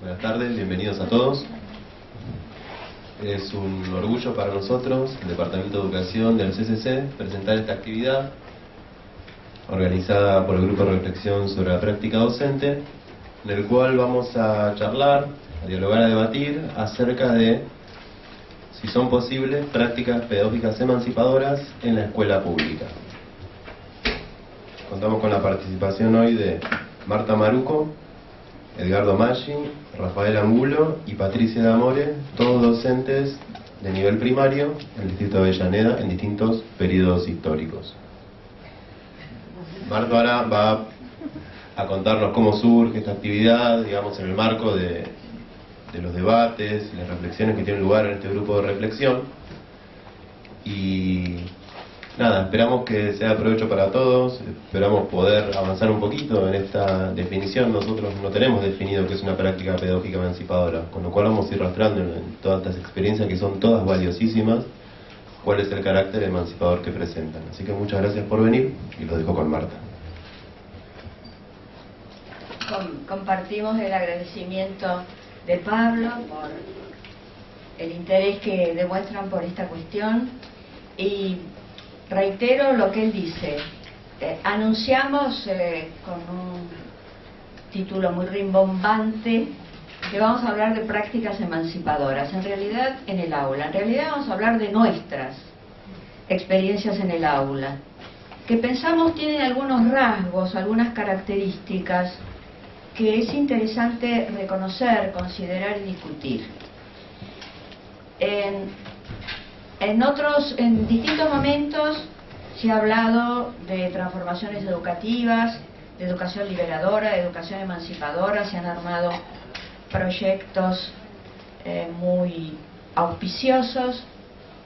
Buenas tardes, bienvenidos a todos. Es un orgullo para nosotros, el Departamento de Educación del CCC, presentar esta actividad organizada por el Grupo de Reflexión sobre la Práctica Docente, en el cual vamos a charlar, a dialogar, a debatir acerca de si son posibles prácticas pedagógicas emancipadoras en la escuela pública. Contamos con la participación hoy de Marta Maruco, Edgardo Maggi, Rafael Angulo y Patricia D'Amore, todos docentes de nivel primario en el distrito de Avellaneda en distintos periodos históricos. Marta ahora va a contarnos cómo surge esta actividad, digamos, en el marco de los debates y las reflexiones que tienen lugar en este grupo de reflexión. Y nada, esperamos que sea de provecho para todos, esperamos poder avanzar un poquito en esta definición. Nosotros no tenemos definido qué es una práctica pedagógica emancipadora, con lo cual vamos a ir rastreando en todas estas experiencias que son todas valiosísimas, cuál es el carácter emancipador que presentan. Así que muchas gracias por venir y lo dejo con Marta. Compartimos el agradecimiento de Pablo por el interés que demuestran por esta cuestión y reitero lo que él dice. Anunciamos con un título muy rimbombante que vamos a hablar de prácticas emancipadoras, en realidad en el aula. En realidad vamos a hablar de nuestras experiencias en el aula, que pensamos tienen algunos rasgos, algunas características que es interesante reconocer, considerar y discutir. En distintos momentos se ha hablado de transformaciones educativas, de educación liberadora, de educación emancipadora, se han armado proyectos muy auspiciosos,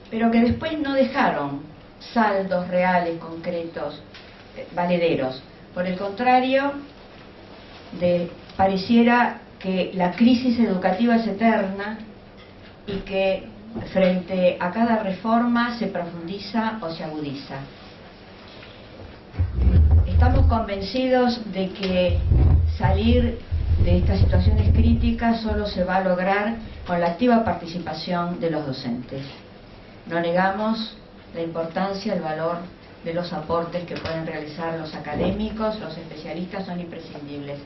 pero que después no dejaron saldos reales, concretos, valederos. Por el contrario, pareciera que la crisis educativa es eterna y que frente a cada reforma se profundiza o se agudiza. Estamos convencidos de que salir de estas situaciones críticas solo se va a lograr con la activa participación de los docentes. No negamos la importancia, el valor de los aportes que pueden realizar los académicos, los especialistas son imprescindibles.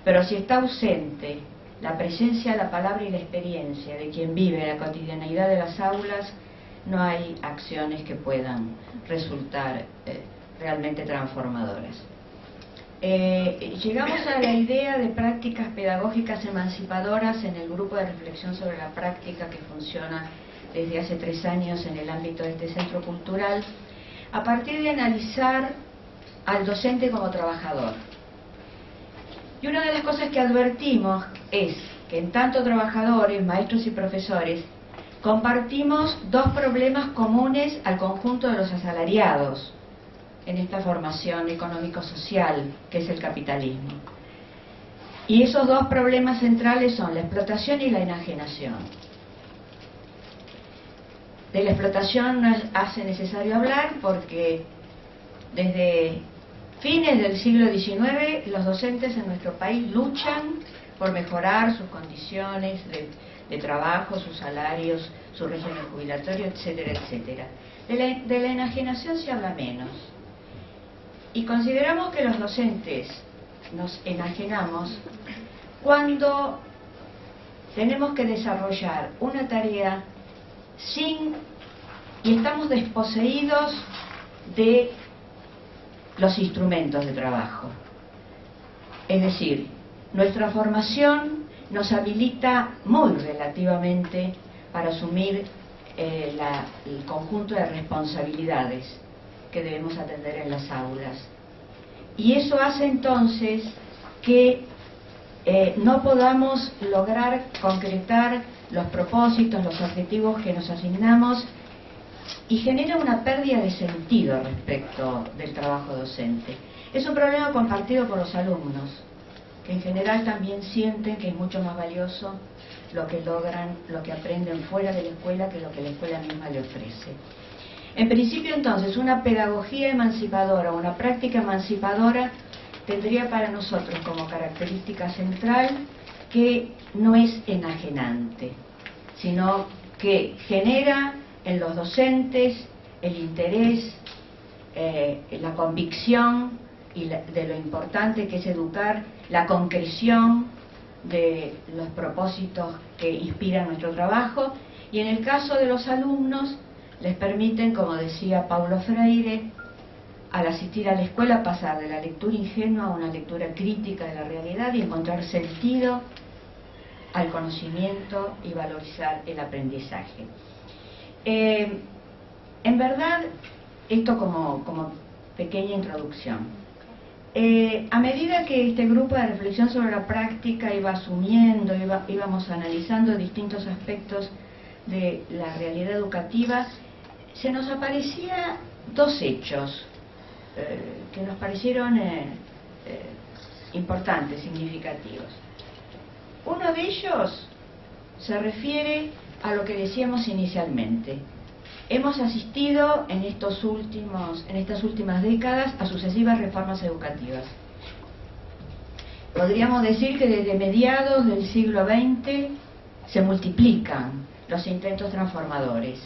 Pero si está ausente la presencia, la palabra y la experiencia de quien vive la cotidianeidad de las aulas, no hay acciones que puedan resultar realmente transformadoras. Llegamos a la idea de prácticas pedagógicas emancipadoras en el grupo de reflexión sobre la práctica que funciona desde hace 3 años en el ámbito de este centro cultural, a partir de analizar al docente como trabajador. Y una de las cosas que advertimos es que en tanto trabajadores, maestros y profesores, compartimos 2 problemas comunes al conjunto de los asalariados en esta formación económico-social que es el capitalismo. Y esos 2 problemas centrales son la explotación y la enajenación. De la explotación no hace necesario hablar porque desde fines del siglo XIX, los docentes en nuestro país luchan por mejorar sus condiciones de trabajo, sus salarios, su régimen jubilatorio, etcétera, etcétera. De la enajenación se habla menos. Y consideramos que los docentes nos enajenamos cuando tenemos que desarrollar una tarea y estamos desposeídos de los instrumentos de trabajo. Es decir, nuestra formación nos habilita muy relativamente para asumir el conjunto de responsabilidades que debemos atender en las aulas. Y eso hace entonces que no podamos lograr concretar los propósitos, los objetivos que nos asignamos, y genera una pérdida de sentido respecto del trabajo docente. Es un problema compartido por los alumnos, que en general también sienten que es mucho más valioso lo que logran, lo que aprenden fuera de la escuela que lo que la escuela misma le ofrece. En principio, entonces, una pedagogía emancipadora, una práctica emancipadora, tendría para nosotros como característica central que no es enajenante, sino que genera en los docentes el interés, la convicción de lo importante que es educar, la concreción de los propósitos que inspiran nuestro trabajo, y en el caso de los alumnos les permiten, como decía Paulo Freire, al asistir a la escuela pasar de la lectura ingenua a una lectura crítica de la realidad y encontrar sentido al conocimiento y valorizar el aprendizaje. En verdad, esto como pequeña introducción. A medida que este grupo de reflexión sobre la práctica iba asumiendo, íbamos analizando distintos aspectos de la realidad educativa, se nos aparecían dos hechos que nos parecieron importantes, significativos. Uno de ellos se refiere a lo que decíamos inicialmente. Hemos asistido en estas últimas décadas a sucesivas reformas educativas. Podríamos decir que desde mediados del siglo XX se multiplican los intentos transformadores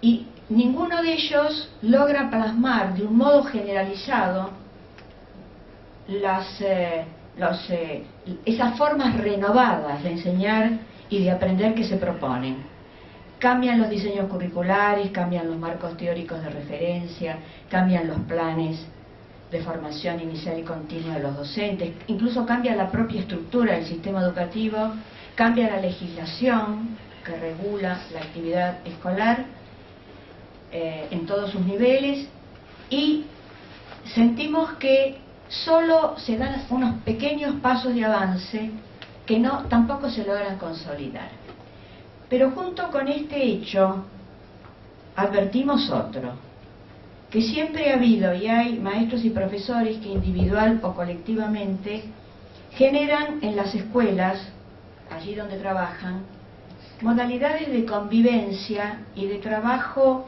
y ninguno de ellos logra plasmar de un modo generalizado esas formas renovadas de enseñar y de aprender que se proponen. Cambian los diseños curriculares, cambian los marcos teóricos de referencia, cambian los planes de formación inicial y continua de los docentes, incluso cambia la propia estructura del sistema educativo, cambia la legislación que regula la actividad escolar en todos sus niveles, y sentimos que solo se dan unos pequeños pasos de avance que tampoco se logran consolidar. Pero junto con este hecho advertimos otro, que siempre ha habido y hay maestros y profesores que individual o colectivamente generan en las escuelas, allí donde trabajan, modalidades de convivencia y de trabajo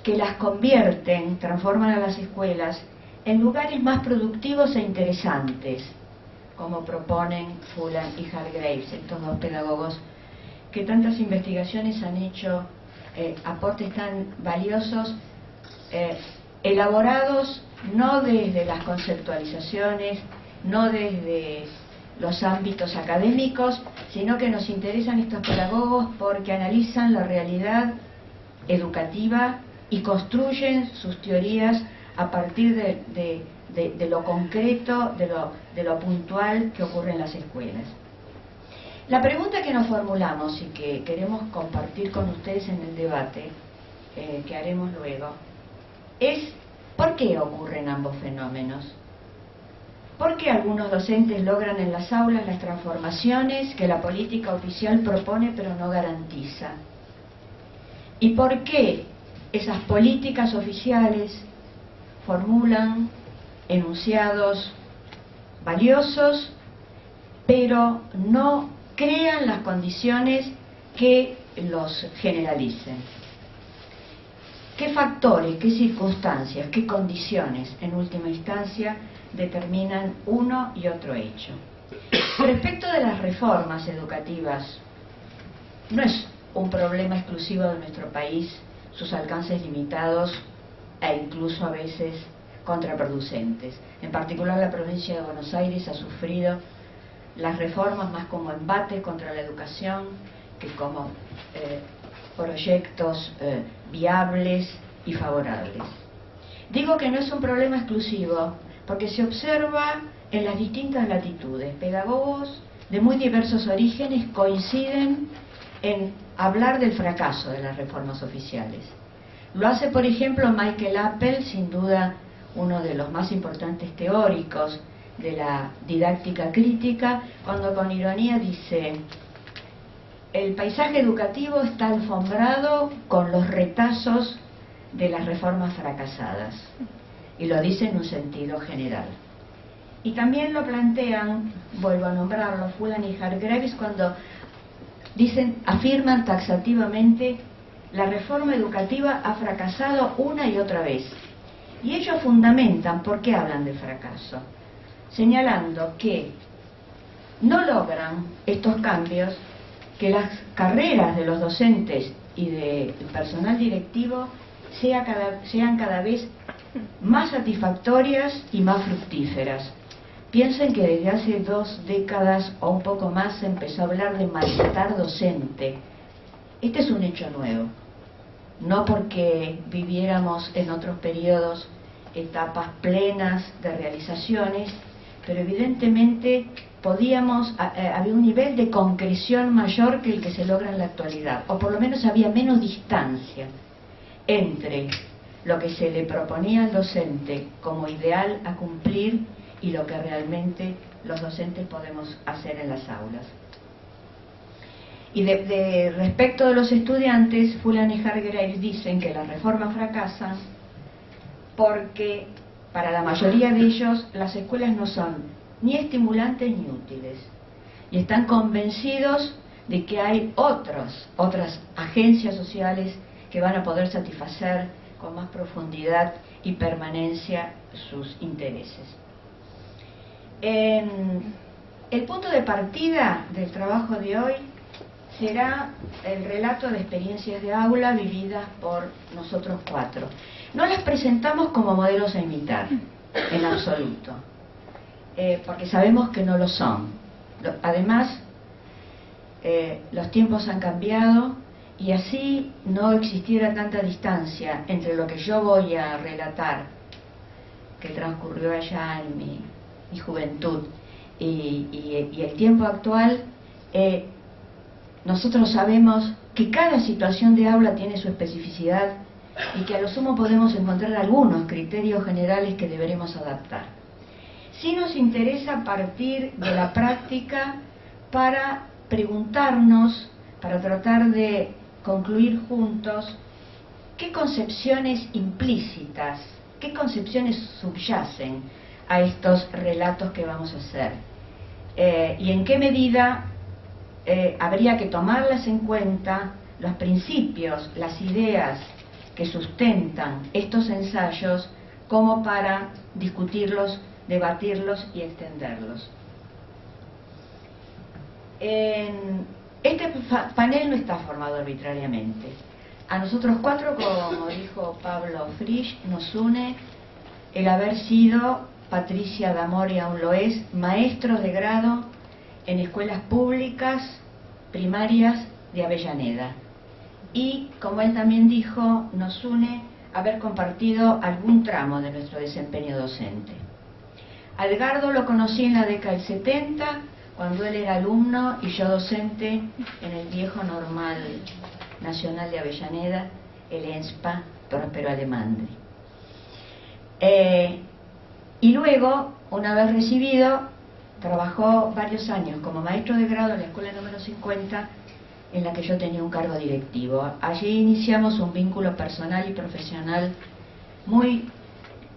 que las convierten, transforman a las escuelas en lugares más productivos e interesantes, como proponen Phelan y Hargreaves, estos dos pedagogos que tantas investigaciones han hecho, aportes tan valiosos, elaborados no desde las conceptualizaciones, no desde los ámbitos académicos, sino que nos interesan estos pedagogos porque analizan la realidad educativa y construyen sus teorías a partir de lo concreto, de lo puntual que ocurre en las escuelas. La pregunta que nos formulamos y que queremos compartir con ustedes en el debate que haremos luego es: ¿por qué ocurren ambos fenómenos? ¿Por qué algunos docentes logran en las aulas las transformaciones que la política oficial propone pero no garantiza? ¿Y por qué esas políticas oficiales formulan enunciados valiosos pero no crean las condiciones que los generalicen? ¿Qué factores, qué circunstancias, qué condiciones, en última instancia, determinan uno y otro hecho? Respecto de las reformas educativas, no es un problema exclusivo de nuestro país, sus alcances limitados e incluso a veces contraproducentes. En particular, la provincia de Buenos Aires ha sufrido las reformas más como embate contra la educación que como proyectos viables y favorables. Digo que no es un problema exclusivo porque se observa en las distintas latitudes. Pedagogos de muy diversos orígenes coinciden en hablar del fracaso de las reformas oficiales. Lo hace, por ejemplo, Michael Appel, sin duda uno de los más importantes teóricos de la didáctica crítica, cuando con ironía dice: el paisaje educativo está alfombrado con los retazos de las reformas fracasadas, y lo dice en un sentido general. Y también lo plantean, vuelvo a nombrarlo, Phelan y Hargreaves, cuando afirman taxativamente: la reforma educativa ha fracasado una y otra vez. Y ellos fundamentan por qué hablan de fracaso, señalando que no logran estos cambios que las carreras de los docentes y del personal directivo sean cada vez más satisfactorias y más fructíferas. Piensen que desde hace 2 décadas o un poco más se empezó a hablar de malestar docente. Este es un hecho nuevo, no porque viviéramos en otros periodos etapas plenas de realizaciones, pero evidentemente había un nivel de concreción mayor que el que se logra en la actualidad, o por lo menos había menos distancia entre lo que se le proponía al docente como ideal a cumplir y lo que realmente los docentes podemos hacer en las aulas. Y respecto de los estudiantes, Fulan y Hargrave dicen que las reformas fracasan porque para la mayoría de ellos las escuelas no son ni estimulantes ni útiles, y están convencidos de que hay otras agencias sociales que van a poder satisfacer con más profundidad y permanencia sus intereses. El punto de partida del trabajo de hoy será el relato de experiencias de aula vividas por nosotros 4. No las presentamos como modelos a imitar, en absoluto, porque sabemos que no lo son. Además, los tiempos han cambiado y así no existiera tanta distancia entre lo que yo voy a relatar, que transcurrió allá en mi juventud, y el tiempo actual. Nosotros sabemos que cada situación de aula tiene su especificidad y que a lo sumo podemos encontrar algunos criterios generales que deberemos adaptar. Sí nos interesa partir de la práctica para preguntarnos, para tratar de concluir juntos qué concepciones implícitas, qué concepciones subyacen a estos relatos que vamos a hacer, y en qué medida habría que tomarlas en cuenta, los principios, las ideas que sustentan estos ensayos, como para discutirlos, debatirlos y extenderlos. Este panel no está formado arbitrariamente. A nosotros 4, como dijo Pablo Frisch, nos une el haber sido, Patricia D'Amore y aún lo es, maestros de grado en escuelas públicas primarias de Avellaneda. Y, como él también dijo, nos une haber compartido algún tramo de nuestro desempeño docente. A Edgardo lo conocí en la década del 70, cuando él era alumno y yo docente en el viejo Normal Nacional de Avellaneda, el ENSPA Próspero Alemandri. Y luego, una vez recibido, trabajó varios años como maestro de grado en la escuela número 50, en la que yo tenía un cargo directivo. Allí iniciamos un vínculo personal y profesional muy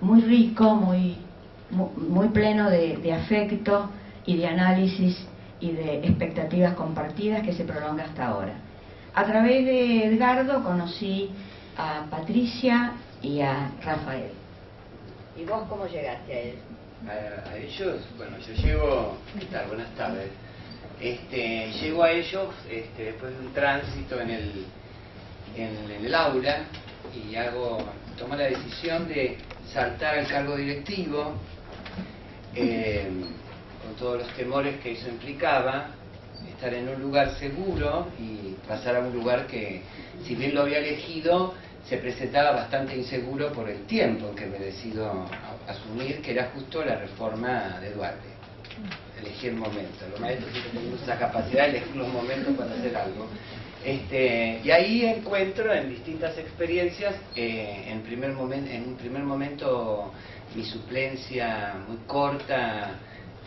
rico, muy pleno de afecto y de análisis y de expectativas compartidas, que se prolonga hasta ahora. A través de Edgardo conocí a Patricia y a Rafael. ¿Y vos cómo llegaste a él? A ellos, bueno, yo llego, ¿qué tal? Buenas tardes. Llego a ellos después de un tránsito en el aula, y tomo la decisión de saltar al cargo directivo, con todos los temores que eso implicaba, estar en un lugar seguro y pasar a un lugar que, si bien lo había elegido, se presentaba bastante inseguro por el tiempo en que me decido asumir, que era justo la reforma de Duarte. Elegí el momento. Los maestros siempre tenemos esa capacidad de elegir los momentos para hacer algo. Y ahí encuentro en distintas experiencias, en un primer momento mi suplencia muy corta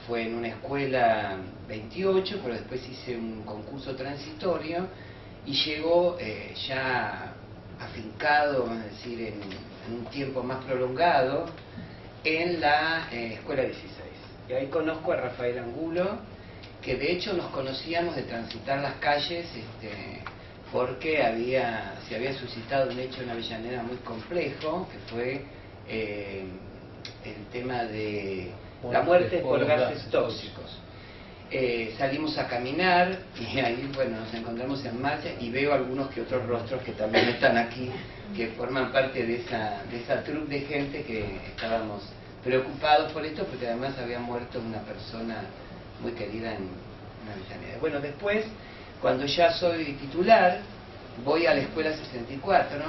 fue en una escuela 28, pero después hice un concurso transitorio y llego ya afincado, es decir, en un tiempo más prolongado, en la escuela 16. Y ahí conozco a Rafael Angulo, que de hecho nos conocíamos de transitar las calles, porque se había suscitado un hecho en Avellaneda muy complejo, que fue el tema de la muerte por gases tóxicos. salimos a caminar y ahí, bueno, nos encontramos en marcha y veo algunos que otros rostros que también están aquí, que forman parte de esa troupe de gente que estábamos preocupados por esto, porque además había muerto una persona muy querida en Avellaneda. Bueno, después, cuando ya soy titular, voy a la escuela 64,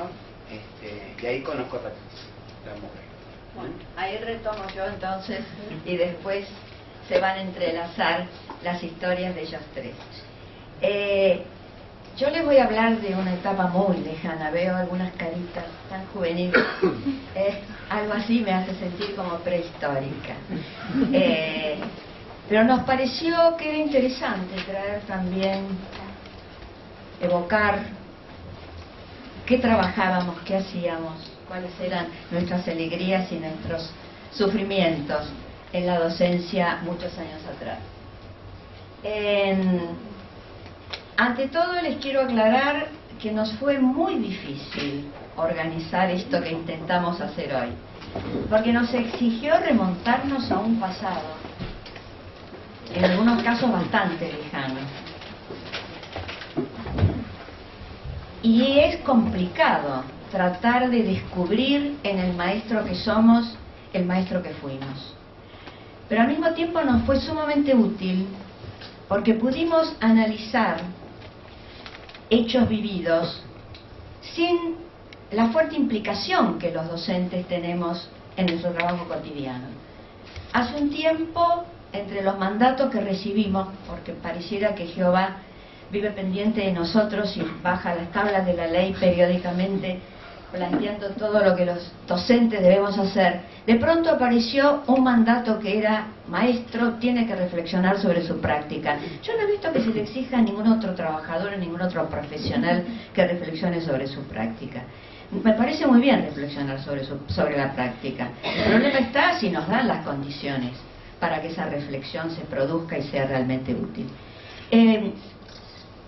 y ahí conozco a la mujer. Bueno, ahí retomo yo entonces y después se van a entrelazar las historias de ellos tres. Yo les voy a hablar de una etapa muy lejana, veo algunas caritas tan juveniles, algo así me hace sentir como prehistórica. Pero nos pareció que era interesante traer también, evocar qué trabajábamos, qué hacíamos, cuáles eran nuestras alegrías y nuestros sufrimientos en la docencia muchos años atrás. Ante todo les quiero aclarar que nos fue muy difícil organizar esto que intentamos hacer hoy, porque nos exigió remontarnos a un pasado, en algunos casos bastante lejano. Y es complicado tratar de descubrir en el maestro que somos el maestro que fuimos. Pero al mismo tiempo nos fue sumamente útil porque pudimos analizar hechos vividos sin la fuerte implicación que los docentes tenemos en nuestro trabajo cotidiano. Hace un tiempo, entre los mandatos que recibimos, porque pareciera que Jehová vive pendiente de nosotros y baja las tablas de la ley periódicamente planteando todo lo que los docentes debemos hacer, de pronto apareció un mandato que era: maestro tiene que reflexionar sobre su práctica. Yo no he visto que se le exija a ningún otro trabajador, a ningún otro profesional que reflexione sobre su práctica. Me parece muy bien reflexionar sobre la práctica. El problema está si nos dan las condiciones para que esa reflexión se produzca y sea realmente útil.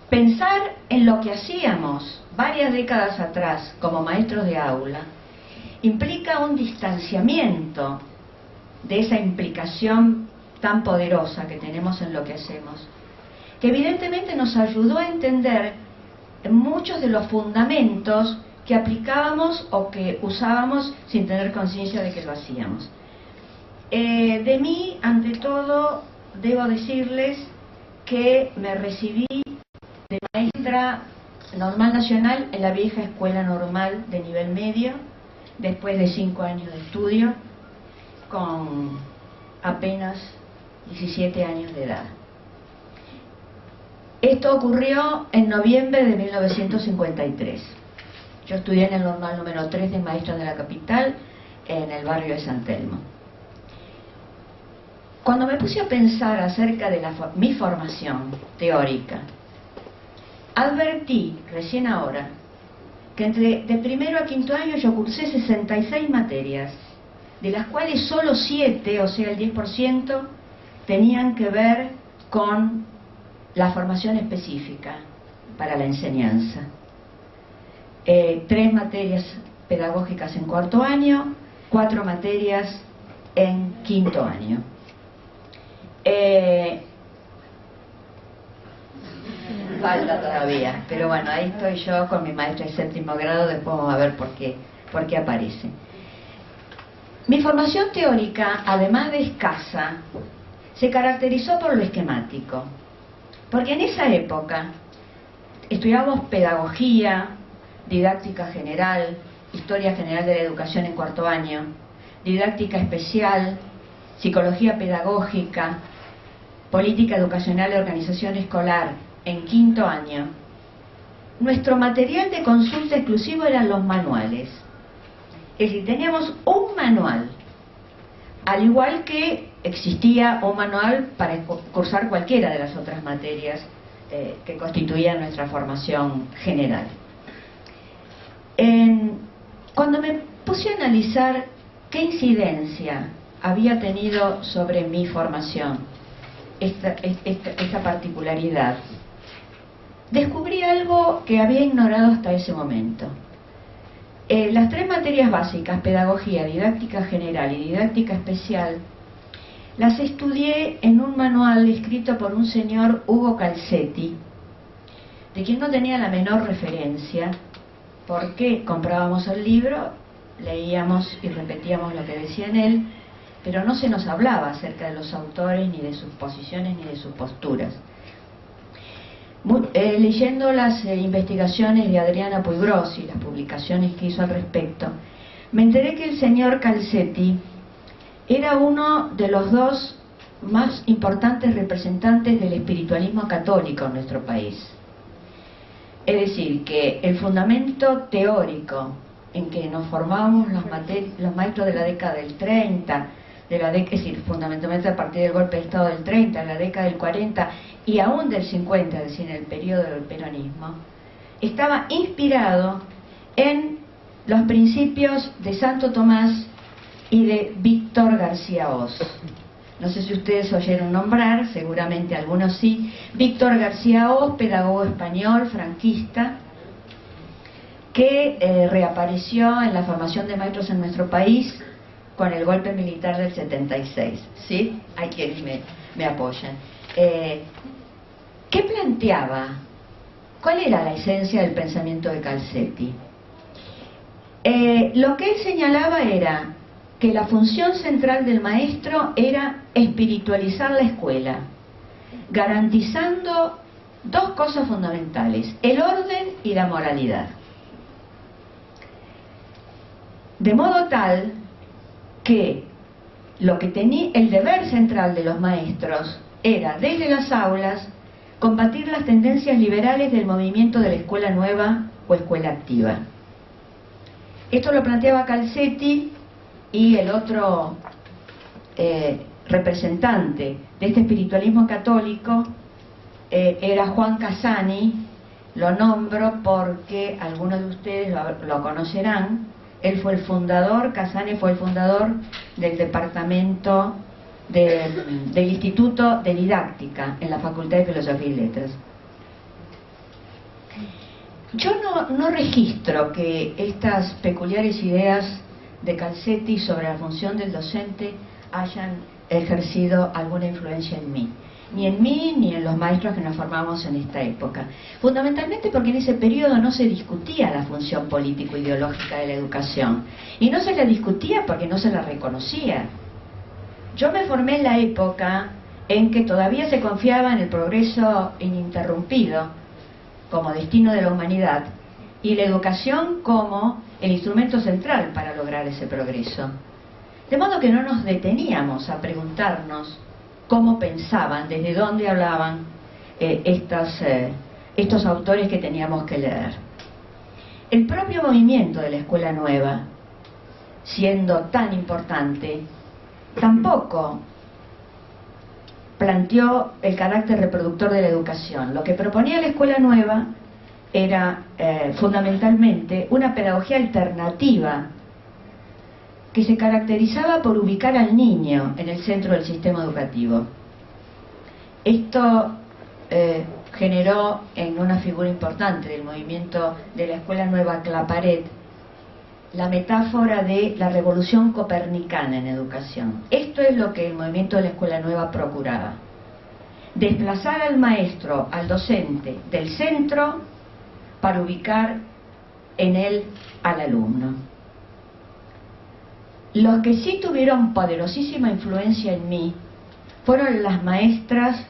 Pensar en lo que hacíamos varias décadas atrás como maestros de aula implica un distanciamiento de esa implicación tan poderosa que tenemos en lo que hacemos, que evidentemente nos ayudó a entender muchos de los fundamentos que aplicábamos o que usábamos sin tener conciencia de que lo hacíamos. De mí, ante todo, debo decirles que me recibí de maestra normal nacional en la vieja escuela normal de nivel medio, después de 5 años de estudio, con apenas 17 años de edad. Esto ocurrió en noviembre de 1953. Yo estudié en el normal número 3 de maestras de la capital, en el barrio de San Telmo. Cuando me puse a pensar acerca de mi formación teórica, advertí recién ahora que de primero a quinto año yo cursé 66 materias, de las cuales solo 7, o sea el 10%, tenían que ver con la formación específica para la enseñanza. 3 materias pedagógicas en cuarto año, 4 materias en quinto año. Falta todavía, pero bueno, ahí estoy yo con mi maestra de séptimo grado, después vamos a ver por qué aparece. Mi formación teórica, además de escasa, se caracterizó por lo esquemático, porque en esa época estudiábamos pedagogía, didáctica general, historia general de la educación en cuarto año, didáctica especial, psicología pedagógica, política educacional y organización escolar en quinto año. Nuestro material de consulta exclusivo eran los manuales. Es decir, teníamos un manual, al igual que existía un manual para cursar cualquiera de las otras materias que constituían nuestra formación general. Cuando me puse a analizar qué incidencia había tenido sobre mi formación esta particularidad, descubrí algo que había ignorado hasta ese momento. Las 3 materias básicas, pedagogía, didáctica general y didáctica especial, las estudié en un manual escrito por un señor Hugo Calzetti, de quien no tenía la menor referencia, porque comprábamos el libro, leíamos y repetíamos lo que decía en él, pero no se nos hablaba acerca de los autores, ni de sus posiciones, ni de sus posturas. Leyendo las investigaciones de Adriana Puiggrossi y las publicaciones que hizo al respecto, me enteré que el señor Calzetti era uno de los dos más importantes representantes del espiritualismo católico en nuestro país. Es decir, que el fundamento teórico en que nos formábamos los maestros de la década del 30, es decir, fundamentalmente a partir del golpe de Estado del 30, en la década del 40 y aún del 50, es decir, en el periodo del peronismo, estaba inspirado en los principios de Santo Tomás y de Víctor García Oz. No sé si ustedes oyeron nombrar, seguramente algunos sí. Víctor García Oz, pedagogo español, franquista, que reapareció en la formación de maestros en nuestro país con el golpe militar del 76. ¿Sí? Hay quienes me apoyan. ¿Qué planteaba? ¿Cuál era la esencia del pensamiento de Calzetti? Lo que él señalaba era que la función central del maestro era espiritualizar la escuela, garantizando dos cosas fundamentales: el orden y la moralidad. De modo tal que lo que tenía el deber central de los maestros era, desde las aulas, combatir las tendencias liberales del movimiento de la escuela nueva o escuela activa. Esto lo planteaba Calzetti, y el otro representante de este espiritualismo católico era Juan Casani. Lo nombro porque algunos de ustedes lo conocerán. Él fue el fundador, Casani fue el fundador del departamento del Instituto de Didáctica en la Facultad de Filosofía y Letras. Yo no registro que estas peculiares ideas de Calzetti sobre la función del docente hayan ejercido alguna influencia en mí, ni en los maestros que nos formamos en esta época, fundamentalmente porque en ese periodo no se discutía la función político-ideológica de la educación, y no se la discutía porque no se la reconocía. Yo me formé en la época en que todavía se confiaba en el progreso ininterrumpido como destino de la humanidad, y la educación como el instrumento central para lograr ese progreso. De modo que no nos deteníamos a preguntarnos cómo pensaban, desde dónde hablaban estos autores que teníamos que leer. El propio movimiento de la Escuela Nueva, siendo tan importante, tampoco planteó el carácter reproductor de la educación. Lo que proponía la Escuela Nueva era fundamentalmente una pedagogía alternativa que se caracterizaba por ubicar al niño en el centro del sistema educativo. Esto generó en una figura importante del movimiento de la Escuela Nueva, Claparet, la metáfora de la revolución copernicana en educación. Esto es lo que el movimiento de la Escuela Nueva procuraba: desplazar al maestro, al docente, del centro para ubicar en él al alumno. Los que sí tuvieron poderosísima influencia en mí fueron las maestras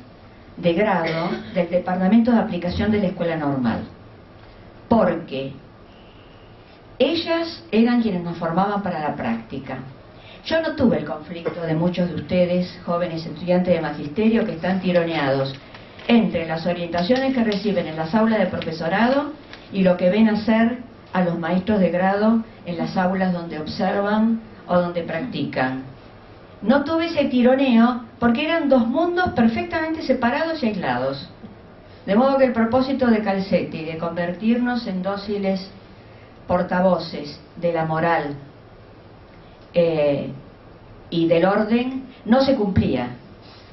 de grado del Departamento de Aplicación de la Escuela Normal, porque ellas eran quienes nos formaban para la práctica. Yo no tuve el conflicto de muchos de ustedes, jóvenes estudiantes de magisterio, que están tironeados entre las orientaciones que reciben en las aulas de profesorado y lo que ven hacer a los maestros de grado en las aulas donde observan o donde practican. No tuve ese tironeo porque eran dos mundos perfectamente separados y aislados. De modo que el propósito de Calzetti de convertirnos en dóciles portavoces de la moral y del orden no se cumplía,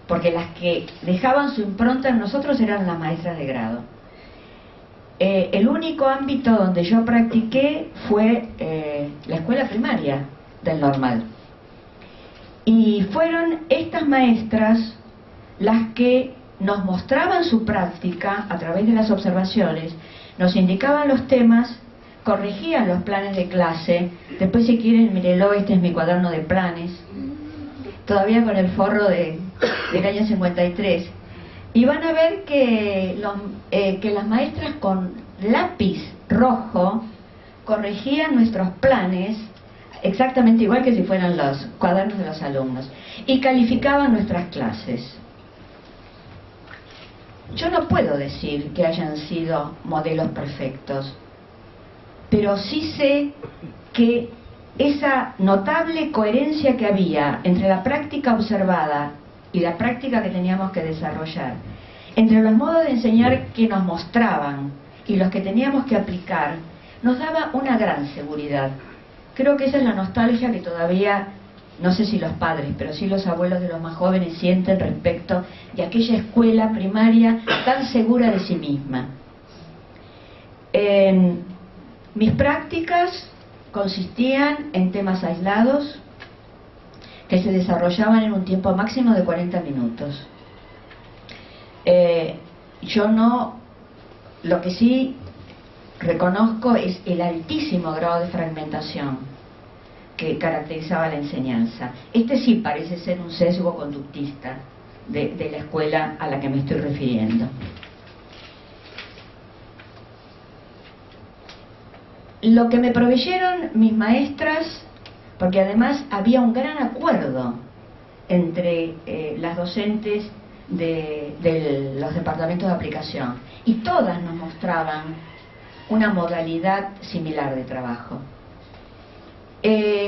porque las que dejaban su impronta en nosotros eran las maestras de grado. El único ámbito donde yo practiqué fue la escuela primaria del Normal. Y fueron estas maestras las que nos mostraban su práctica a través de las observaciones, nos indicaban los temas, corregían los planes de clase. Después, si quieren, mírenlo, este es mi cuaderno de planes, todavía con el forro del año 53, y van a ver que las maestras con lápiz rojo corregían nuestros planes exactamente igual que si fueran los cuadernos de los alumnos, y calificaban nuestras clases. Yo no puedo decir que hayan sido modelos perfectos, pero sí sé que esa notable coherencia que había entre la práctica observada y la práctica que teníamos que desarrollar, entre los modos de enseñar que nos mostraban y los que teníamos que aplicar, nos daba una gran seguridad. Creo que esa es la nostalgia que todavía, no sé si los padres, pero sí los abuelos de los más jóvenes sienten respecto de aquella escuela primaria tan segura de sí misma. Mis prácticas consistían en temas aislados que se desarrollaban en un tiempo máximo de 40 minutos. Lo que sí reconozco es el altísimo grado de fragmentación que caracterizaba la enseñanza. Este sí parece ser un sesgo conductista de la escuela a la que me estoy refiriendo. Lo que me proveyeron mis maestras, porque además había un gran acuerdo entre las docentes de los departamentos de aplicación, y todas nos mostraban una modalidad similar de trabajo.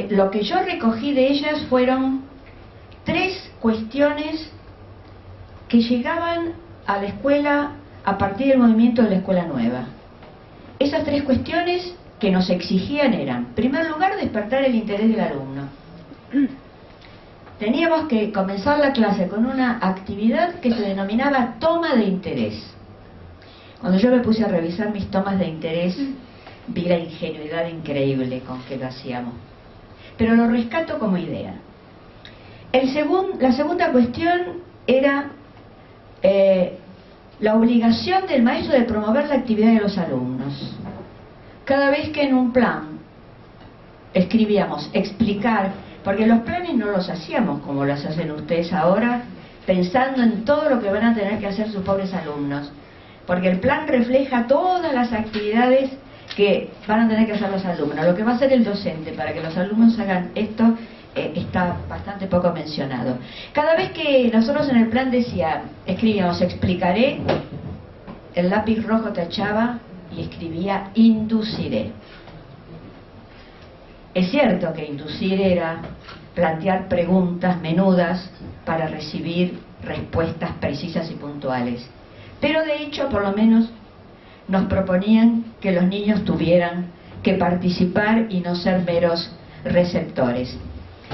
Lo que yo recogí de ellas fueron 3 cuestiones que llegaban a la escuela a partir del movimiento de la Escuela Nueva. Esas 3 cuestiones que nos exigían eran, en primer lugar, despertar el interés del alumno. Teníamos que comenzar la clase con una actividad que se denominaba toma de interés. Cuando yo me puse a revisar mis tomas de interés, vi la ingenuidad increíble con que lo hacíamos. Pero lo rescato como idea. La segunda cuestión era la obligación del maestro de promover la actividad de los alumnos. Cada vez que en un plan escribíamos explicar, porque los planes no los hacíamos como los hacen ustedes ahora, pensando en todo lo que van a tener que hacer sus pobres alumnos, porque el plan refleja todas las actividades que van a tener que hacer los alumnos. Lo que va a hacer el docente para que los alumnos hagan esto está bastante poco mencionado. Cada vez que nosotros en el plan escribíamos explicaré, el lápiz rojo tachaba y escribía induciré. Es cierto que inducir era plantear preguntas menudas para recibir respuestas precisas y puntuales, pero de hecho por lo menos nos proponían que los niños tuvieran que participar y no ser meros receptores.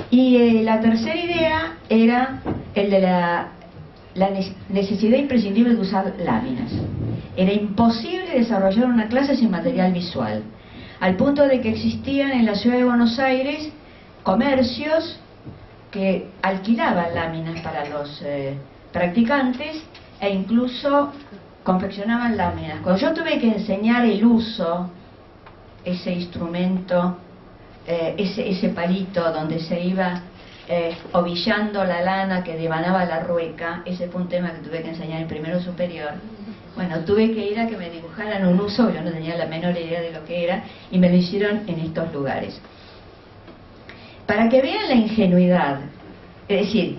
Y la tercera idea era el de la necesidad imprescindible de usar láminas. Era imposible desarrollar una clase sin material visual, al punto de que existían en la ciudad de Buenos Aires comercios que alquilaban láminas para los practicantes e incluso confeccionaban láminas. Cuando yo tuve que enseñar el uso, ese instrumento, ese palito donde se iba ovillando la lana que devanaba la rueca, ese fue un tema que tuve que enseñar en primero superior. Bueno, tuve que ir a que me dibujaran un uso, yo no tenía la menor idea de lo que era, y me lo hicieron en estos lugares. Para que vean la ingenuidad, es decir,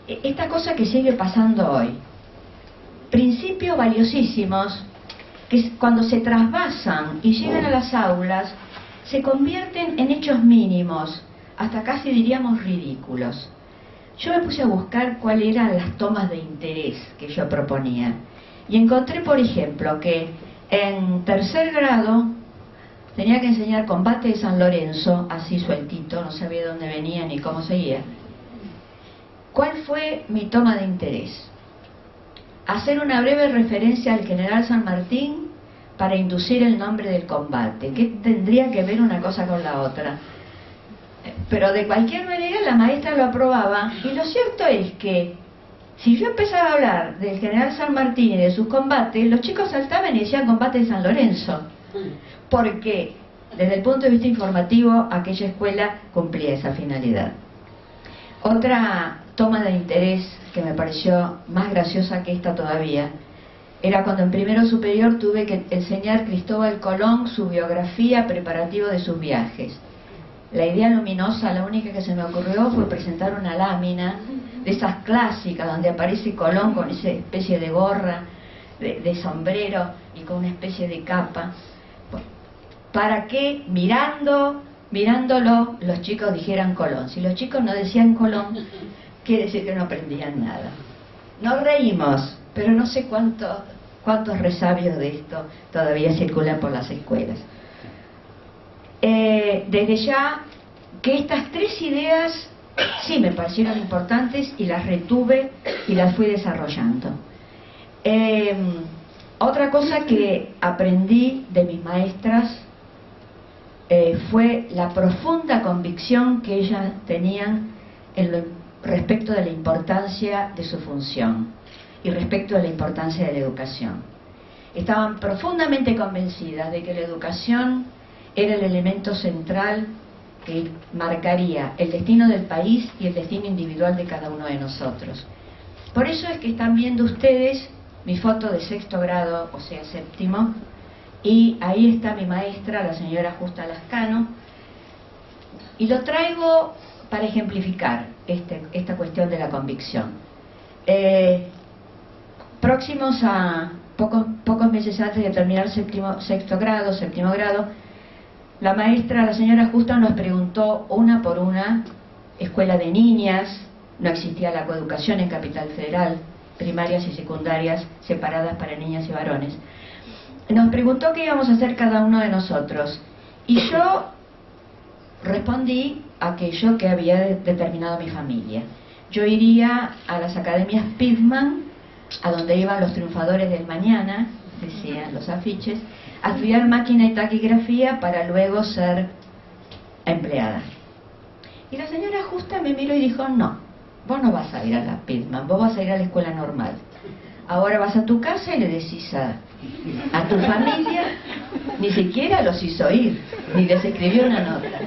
esta cosa que sigue pasando hoy, principios valiosísimos que cuando se trasvasan y llegan a las aulas se convierten en hechos mínimos, hasta casi diríamos ridículos. Yo me puse a buscar cuáles eran las tomas de interés que yo proponía y encontré, por ejemplo, que en tercer grado tenía que enseñar combate de San Lorenzo, así sueltito, no sabía de dónde venía ni cómo seguía. ¿Cuál fue mi toma de interés? Hacer una breve referencia al general San Martín para inducir el nombre del combate. ¿Qué tendría que ver una cosa con la otra? Pero de cualquier manera la maestra lo aprobaba, y lo cierto es que si yo empezaba a hablar del general San Martín y de sus combates, los chicos saltaban y decían combate de San Lorenzo, porque desde el punto de vista informativo aquella escuela cumplía esa finalidad. Otra toma de interés que me pareció más graciosa que esta todavía era cuando en primero superior tuve que enseñar Cristóbal Colón su biografía preparativo de sus viajes. La idea luminosa, la única que se me ocurrió, fue presentar una lámina de esas clásicas donde aparece Colón con esa especie de gorra, de sombrero y con una especie de capa, para que mirándolo los chicos dijeran Colón. Si los chicos no decían Colón, quiere decir que no aprendían nada. Nos reímos, pero no sé cuántos resabios de esto todavía circulan por las escuelas. Desde ya que estas tres ideas sí me parecieron importantes y las retuve y las fui desarrollando. Otra cosa que aprendí de mis maestras fue la profunda convicción que ellas tenían respecto de la importancia de su función y respecto de la importancia de la educación. Estaban profundamente convencidas de que la educación era el elemento central que marcaría el destino del país y el destino individual de cada uno de nosotros. Por eso es que están viendo ustedes mi foto de sexto grado, o sea, séptimo, y ahí está mi maestra, la señora Justa Lascano, y lo traigo para ejemplificar esta cuestión de la convicción. Próximos a pocos meses antes de terminar séptimo grado, la maestra, la señora Justa, nos preguntó una por una, escuela de niñas, no existía la coeducación en Capital Federal, primarias y secundarias separadas para niñas y varones. Nos preguntó qué íbamos a hacer cada uno de nosotros, y yo respondí aquello que había determinado mi familia. Yo iría a las academias Pitman, a donde iban los triunfadores del mañana, decían los afiches, a estudiar máquina y taquigrafía para luego ser empleada. Y la señora Justa me miró y dijo, no, vos no vas a ir a la Pitman, vos vas a ir a la escuela normal. Ahora vas a tu casa y le decís a tu familia, ni siquiera los hizo ir, ni les escribió una nota,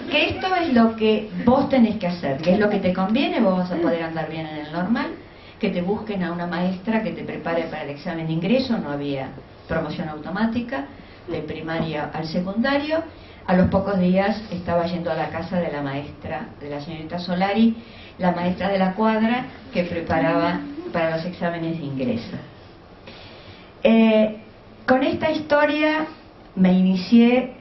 que esto es lo que vos tenés que hacer, que es lo que te conviene, vos vas a poder andar bien en el normal, que te busquen a una maestra que te prepare para el examen de ingreso, no había promoción automática, de primaria al secundario. A los pocos días estaba yendo a la casa de la maestra, de la señorita Solari, la maestra de la cuadra, que preparaba para los exámenes de ingreso. Con esta historia me inicié,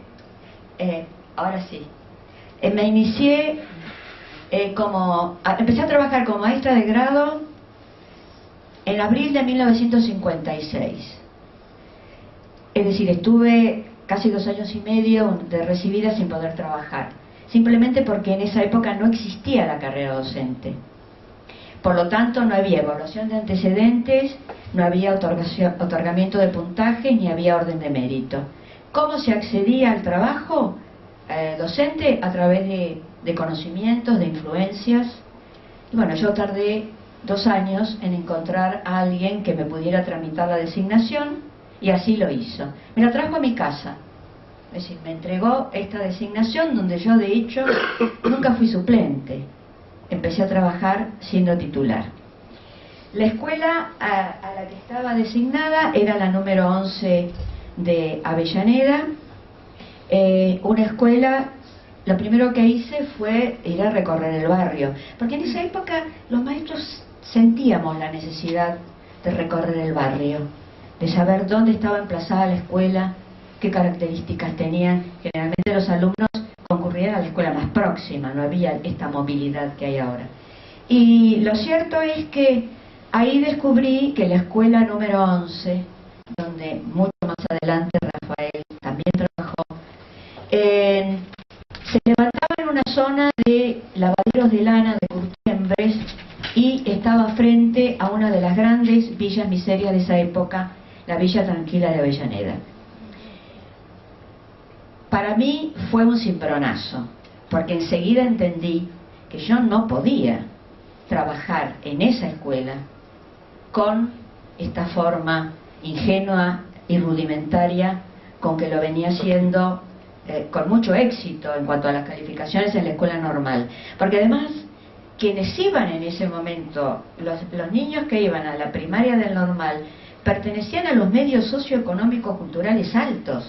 empecé a trabajar como maestra de grado en abril de 1956. Es decir, estuve casi 2 años y medio de recibida sin poder trabajar, simplemente porque en esa época no existía la carrera docente. Por lo tanto, no había evaluación de antecedentes, no había otorgamiento de puntajes, ni había orden de mérito. ¿Cómo se accedía al trabajo docente? A través de conocimientos, de influencias. Y bueno, yo tardé 2 años en encontrar a alguien que me pudiera tramitar la designación, y así lo hizo. Me la trajo a mi casa. Es decir, me entregó esta designación donde yo, de hecho, nunca fui suplente. Empecé a trabajar siendo titular. La escuela a la que estaba designada era la número 11 de Avellaneda. Una escuela, lo primero que hice fue ir a recorrer el barrio, porque en esa época los maestros sentíamos la necesidad de recorrer el barrio, de saber dónde estaba emplazada la escuela, qué características tenían. Generalmente los alumnos concurrían a la escuela más próxima, no había esta movilidad que hay ahora. Y lo cierto es que ahí descubrí que la escuela número 11, donde mucho más adelante Rafael también trabajó, se levantaba en una zona de lavaderos de lana, de curtiembres, y estaba frente a una de las grandes villas miserias de esa época, la Villa Tranquila de Avellaneda. Para mí fue un cimbronazo, porque enseguida entendí que yo no podía trabajar en esa escuela con esta forma ingenua y rudimentaria con que lo venía haciendo con mucho éxito en cuanto a las calificaciones en la escuela normal. Porque además, quienes iban en ese momento, los niños que iban a la primaria del normal, pertenecían a los medios socioeconómicos culturales altos,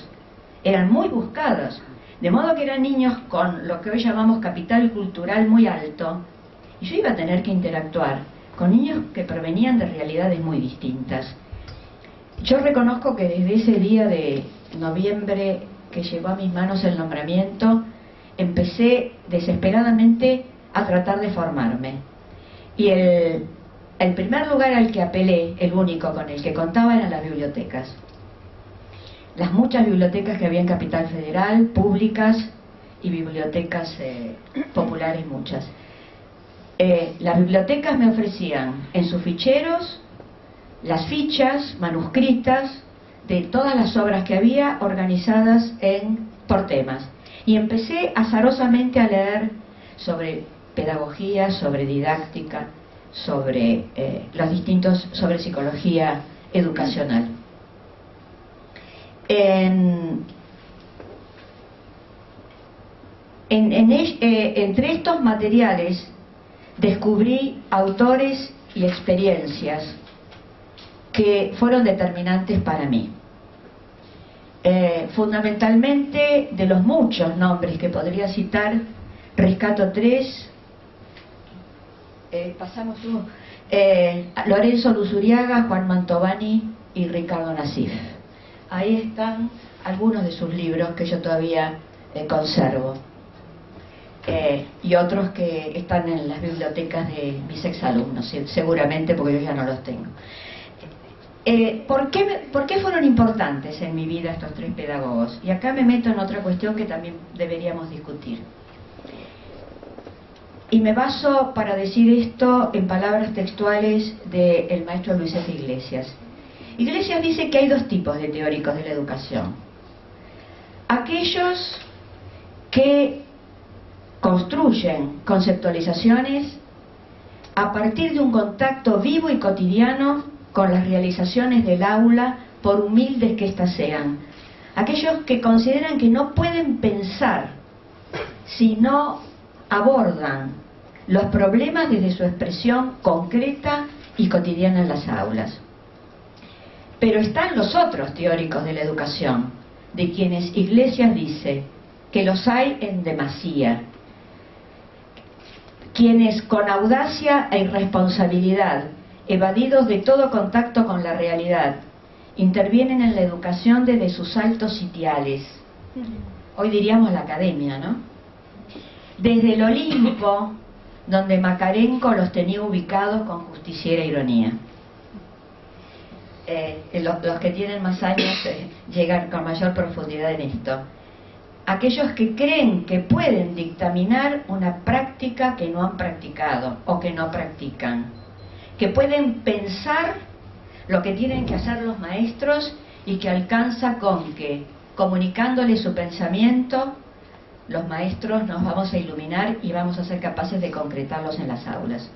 eran muy buscados, de modo que eran niños con lo que hoy llamamos capital cultural muy alto, y yo iba a tener que interactuar con niños que provenían de realidades muy distintas. Yo reconozco que desde ese día de noviembre que llegó a mis manos el nombramiento, empecé desesperadamente a tratar de formarme. Y el primer lugar al que apelé, el único con el que contaba, eran las bibliotecas. Las muchas bibliotecas que había en Capital Federal, públicas, y bibliotecas populares muchas. Las bibliotecas me ofrecían en sus ficheros las fichas manuscritas de todas las obras que había organizadas por temas. Y empecé azarosamente a leer sobre pedagogía, sobre didáctica, sobre sobre psicología educacional. Entre estos materiales descubrí autores y experiencias que fueron determinantes para mí. Fundamentalmente, de los muchos nombres que podría citar, rescato tres. Lorenzo Luzuriaga, Juan Mantovani y Ricardo Nassif. Ahí están algunos de sus libros que yo todavía conservo, y otros que están en las bibliotecas de mis exalumnos, seguramente, porque yo ya no los tengo. ¿Por qué fueron importantes en mi vida estos tres pedagogos? Y acá me meto en otra cuestión que también deberíamos discutir. Y me baso para decir esto en palabras textuales del maestro Luis F. Iglesias. Iglesias dice que hay dos tipos de teóricos de la educación. Aquellos que construyen conceptualizaciones a partir de un contacto vivo y cotidiano con las realizaciones del aula, por humildes que éstas sean. Aquellos que consideran que no pueden pensar si no abordan los problemas desde su expresión concreta y cotidiana en las aulas. Pero están los otros teóricos de la educación, de quienes Iglesias dice que los hay en demasía, quienes con audacia e irresponsabilidad, evadidos de todo contacto con la realidad, intervienen en la educación desde sus altos sitiales. Hoy diríamos la academia, ¿no? Desde el Olimpo, donde Macarenco los tenía ubicados con justiciera ironía. Los que tienen más años llegan con mayor profundidad en esto. Aquellos que creen que pueden dictaminar una práctica que no han practicado o que no practican, que pueden pensar lo que tienen que hacer los maestros y que alcanza con que, comunicándoles su pensamiento, los maestros nos vamos a iluminar y vamos a ser capaces de concretarlos en las aulas.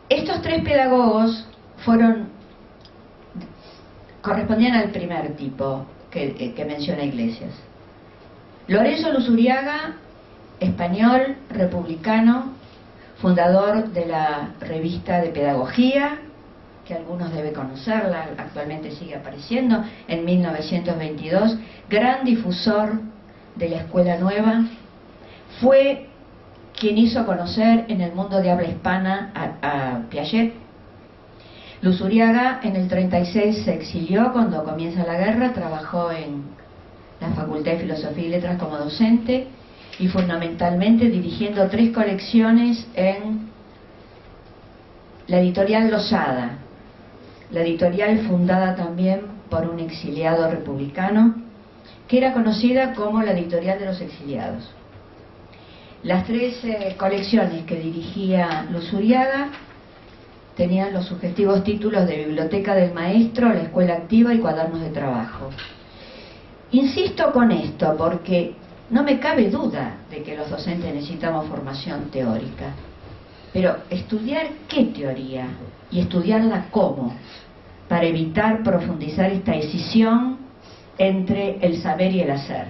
Estos tres pedagogos correspondían al primer tipo que menciona Iglesias. Lorenzo Luzuriaga, español, republicano, fundador de la revista de pedagogía, que algunos deben conocerla, actualmente sigue apareciendo, en 1922, gran difusor de la Escuela Nueva, fue quien hizo conocer en el mundo de habla hispana a Piaget. Luzuriaga en el 36 se exilió cuando comienza la guerra, trabajó en la Facultad de Filosofía y Letras como docente y fundamentalmente dirigiendo 3 colecciones en la editorial Losada, la editorial fundada también por un exiliado republicano, que era conocida como la editorial de los exiliados. Las 3 colecciones que dirigía Luzuriaga tenían los sugestivos títulos de Biblioteca del Maestro, La Escuela Activa y Cuadernos de Trabajo. Insisto con esto porque no me cabe duda de que los docentes necesitamos formación teórica, pero estudiar qué teoría y estudiarla cómo, para evitar profundizar esta escisión entre el saber y el hacer.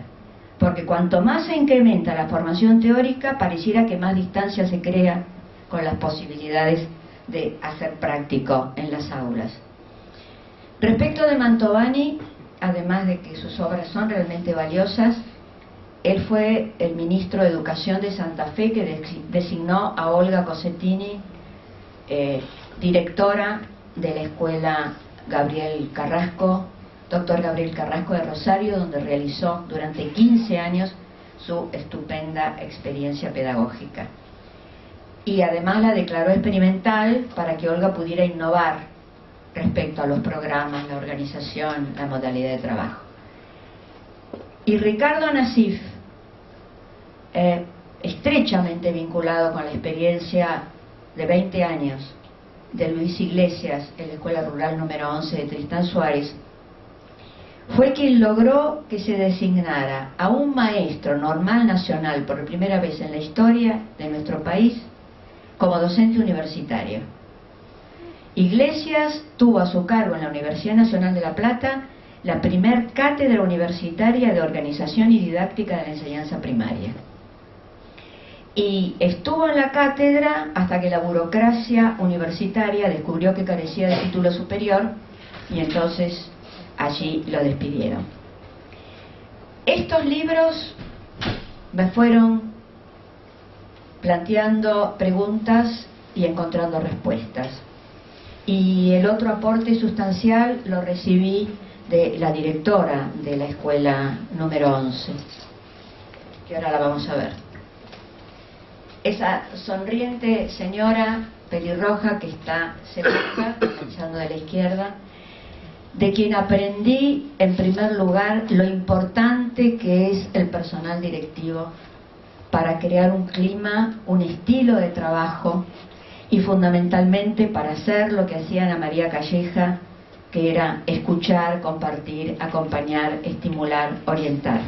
Porque cuanto más se incrementa la formación teórica, pareciera que más distancia se crea con las posibilidades de hacer práctico en las aulas. Respecto de Mantovani, además de que sus obras son realmente valiosas, él fue el ministro de Educación de Santa Fe que designó a Olga Cosentini directora de la escuela Gabriel Carrasco, doctor Gabriel Carrasco de Rosario, donde realizó durante 15 años su estupenda experiencia pedagógica. Y además la declaró experimental para que Olga pudiera innovar respecto a los programas, la organización, la modalidad de trabajo. Y Ricardo Nassif, estrechamente vinculado con la experiencia de 20 años de Luis Iglesias en la Escuela Rural número 11 de Tristán Suárez, fue quien logró que se designara a un maestro normal nacional por primera vez en la historia de nuestro país como docente universitario. Iglesias tuvo a su cargo en la Universidad Nacional de La Plata la primer cátedra universitaria de organización y didáctica de la enseñanza primaria. Y estuvo en la cátedra hasta que la burocracia universitaria descubrió que carecía de título superior y entonces allí lo despidieron. Estos libros me fueron planteando preguntas y encontrando respuestas. Y el otro aporte sustancial lo recibí de la directora de la escuela número 11, que ahora la vamos a ver. Esa sonriente señora pelirroja que está cerca, comenzando de la izquierda, de quien aprendí en primer lugar lo importante que es el personal directivo para crear un clima, un estilo de trabajo y fundamentalmente para hacer lo que hacía Ana María Calleja, que era escuchar, compartir, acompañar, estimular, orientar.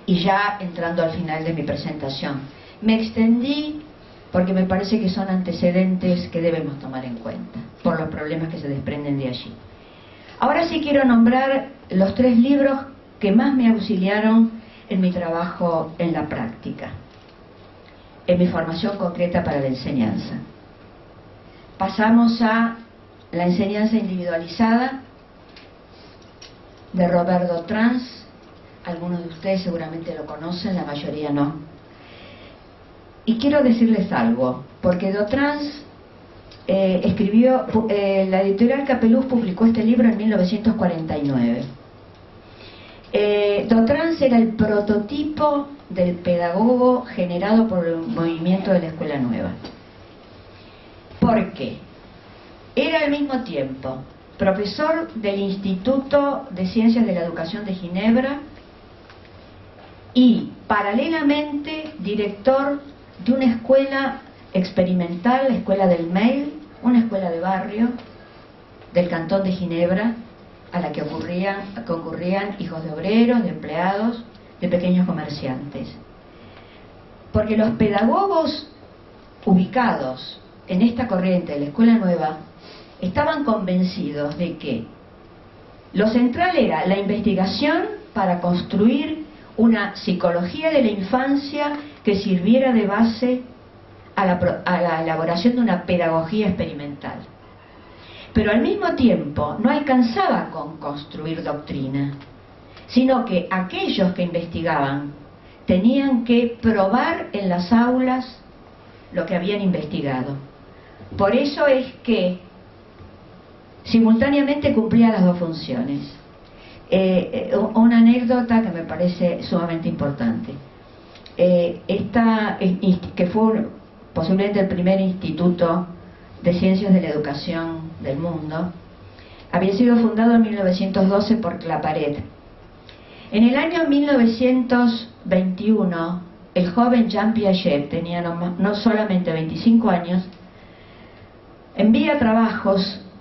Y ya entrando al final de mi presentación, me extendí porque me parece que son antecedentes que debemos tomar en cuenta por los problemas que se desprenden de allí. Ahora sí quiero nombrar los 3 libros que más me auxiliaron en mi trabajo en la práctica, en mi formación concreta para la enseñanza. Pasamos a La enseñanza individualizada de Robert Dotrans. Algunos de ustedes seguramente lo conocen, la mayoría no. Y quiero decirles algo, porque Dotrans escribió, la editorial Capeluz publicó este libro en 1949. Dotrans era el prototipo del pedagogo generado por el movimiento de la Escuela Nueva. ¿Por qué? Era al mismo tiempo profesor del Instituto de Ciencias de la Educación de Ginebra y paralelamente director de una escuela experimental, la Escuela del Mail, una escuela de barrio del Cantón de Ginebra, a la que concurrían hijos de obreros, de empleados, de pequeños comerciantes. Porque los pedagogos ubicados en esta corriente de la Escuela Nueva estaban convencidos de que lo central era la investigación para construir una psicología de la infancia que sirviera de base a la elaboración de una pedagogía experimental. Pero al mismo tiempo no alcanzaba con construir doctrina, sino que aquellos que investigaban tenían que probar en las aulas lo que habían investigado. Por eso es que simultáneamente cumplía las 2 funciones. Una anécdota que me parece sumamente importante. Que fue posiblemente el primer instituto de ciencias de la educación del mundo, había sido fundado en 1912 por Claparet. En el año 1921, el joven Jean Piaget, tenía no solamente 25 años, envía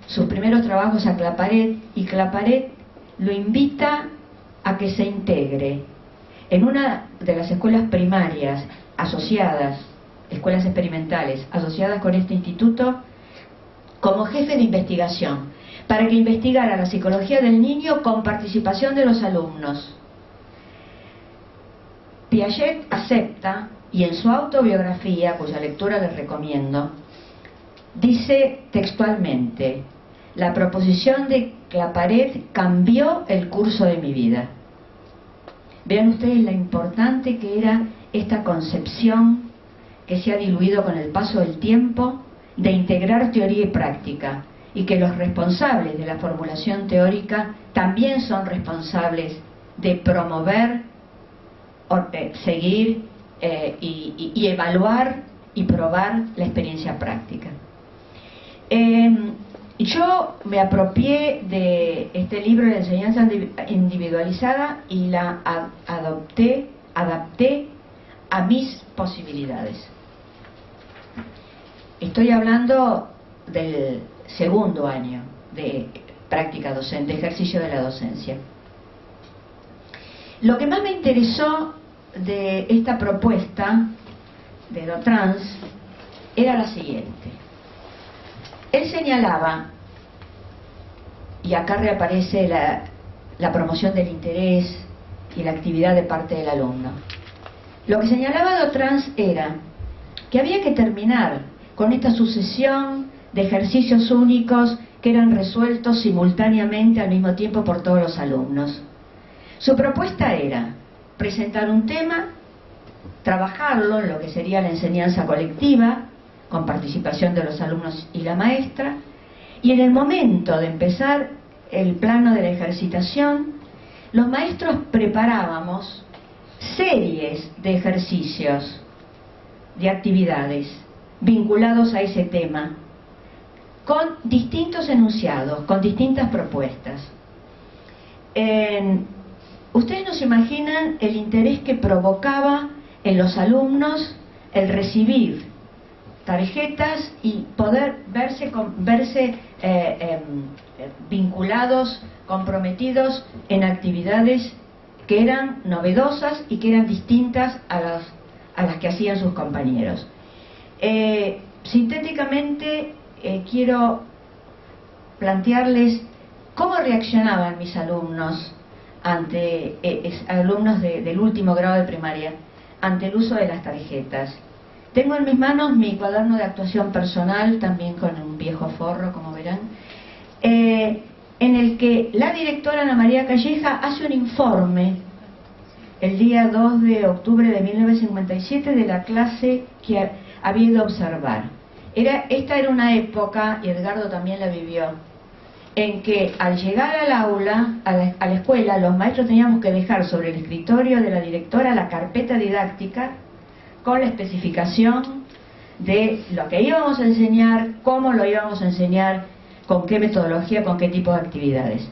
sus primeros trabajos a Claparet, y Claparet lo invita a que se integre en una de las escuelas primarias asociadas, escuelas experimentales asociadas con este instituto, como jefe de investigación, para que investigara la psicología del niño con participación de los alumnos. Piaget acepta, y en su autobiografía, cuya lectura les recomiendo, dice textualmente: la proposición de Claparède cambió el curso de mi vida. Vean ustedes la importante que era esta concepción que se ha diluido con el paso del tiempo de integrar teoría y práctica, y que los responsables de la formulación teórica también son responsables de promover, seguir y evaluar y probar la experiencia práctica. Yo me apropié de este libro de enseñanza individualizada y la adapté a mis posibilidades. Estoy hablando del segundo año de práctica docente, ejercicio de la docencia. Lo que más me interesó de esta propuesta de Dotrans era la siguiente. Él señalaba, y acá reaparece la promoción del interés y la actividad de parte del alumno. Lo que señalaba Dotrans era que había que terminar con esta sucesión de ejercicios únicos que eran resueltos simultáneamente al mismo tiempo por todos los alumnos. Su propuesta era presentar un tema, trabajarlo en lo que sería la enseñanza colectiva, con participación de los alumnos y la maestra, y en el momento de empezar el plano de la ejercitación, los maestros preparábamos series de ejercicios, de actividades vinculados a ese tema, con distintos enunciados, con distintas propuestas. Ustedes no se imaginan el interés que provocaba en los alumnos el recibir tarjetas y poder verse vinculados, comprometidos en actividades que eran novedosas y que eran distintas a las que hacían sus compañeros. Sintéticamente quiero plantearles cómo reaccionaban mis alumnos del último grado de primaria ante el uso de las tarjetas. Tengo en mis manos mi cuaderno de actuación personal, también con un viejo forro, como verán, en el que la directora Ana María Calleja hace un informe el día 2 de octubre de 1957 de la clase que había ido a observar. Esta era una época, y Edgardo también la vivió, en que al llegar al aula, a la escuela, los maestros teníamos que dejar sobre el escritorio de la directora la carpeta didáctica con la especificación de lo que íbamos a enseñar, cómo lo íbamos a enseñar, con qué metodología, con qué tipo de actividades.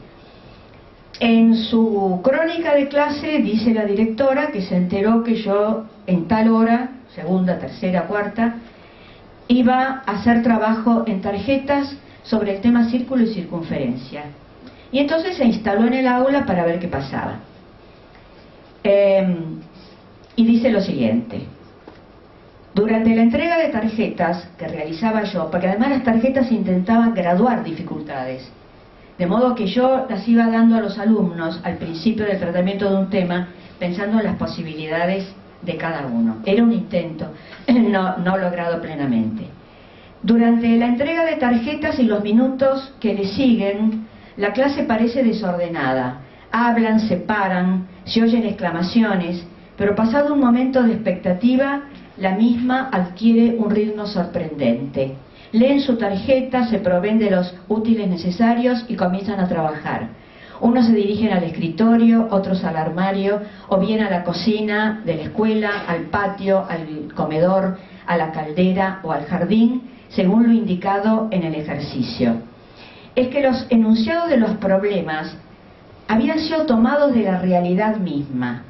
En su crónica de clase dice la directora que se enteró que yo en tal hora, segunda, tercera, cuarta, iba a hacer trabajo en tarjetas sobre el tema círculo y circunferencia. Y entonces se instaló en el aula para ver qué pasaba. Y dice lo siguiente: durante la entrega de tarjetas que realizaba yo, porque además las tarjetas intentaban graduar dificultades, de modo que yo las iba dando a los alumnos al principio del tratamiento de un tema, pensando en las posibilidades de cada uno. Era un intento, no logrado plenamente. Durante la entrega de tarjetas y los minutos que le siguen, la clase parece desordenada. Hablan, se paran, se oyen exclamaciones, pero pasado un momento de expectativa, la misma adquiere un ritmo sorprendente. Leen su tarjeta, se proveen de los útiles necesarios y comienzan a trabajar. Unos se dirigen al escritorio, otros al armario, o bien a la cocina de la escuela, al patio, al comedor, a la caldera o al jardín, según lo indicado en el ejercicio. Es que los enunciados de los problemas habían sido tomados de la realidad misma.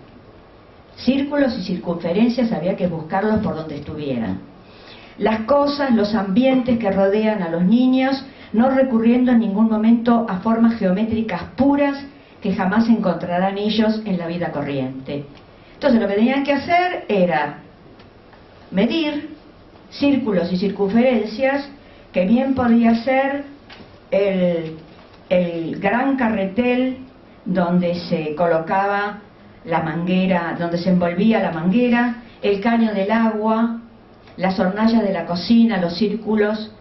Círculos y circunferencias había que buscarlos por donde estuvieran. Las cosas, los ambientes que rodean a los niños, no recurriendo en ningún momento a formas geométricas puras que jamás encontrarán ellos en la vida corriente. Entonces lo que tenían que hacer era medir círculos y circunferencias, que bien podía ser el gran carretel donde se colocaba la manguera, donde se envolvía la manguera, el caño del agua, las hornallas de la cocina, los círculos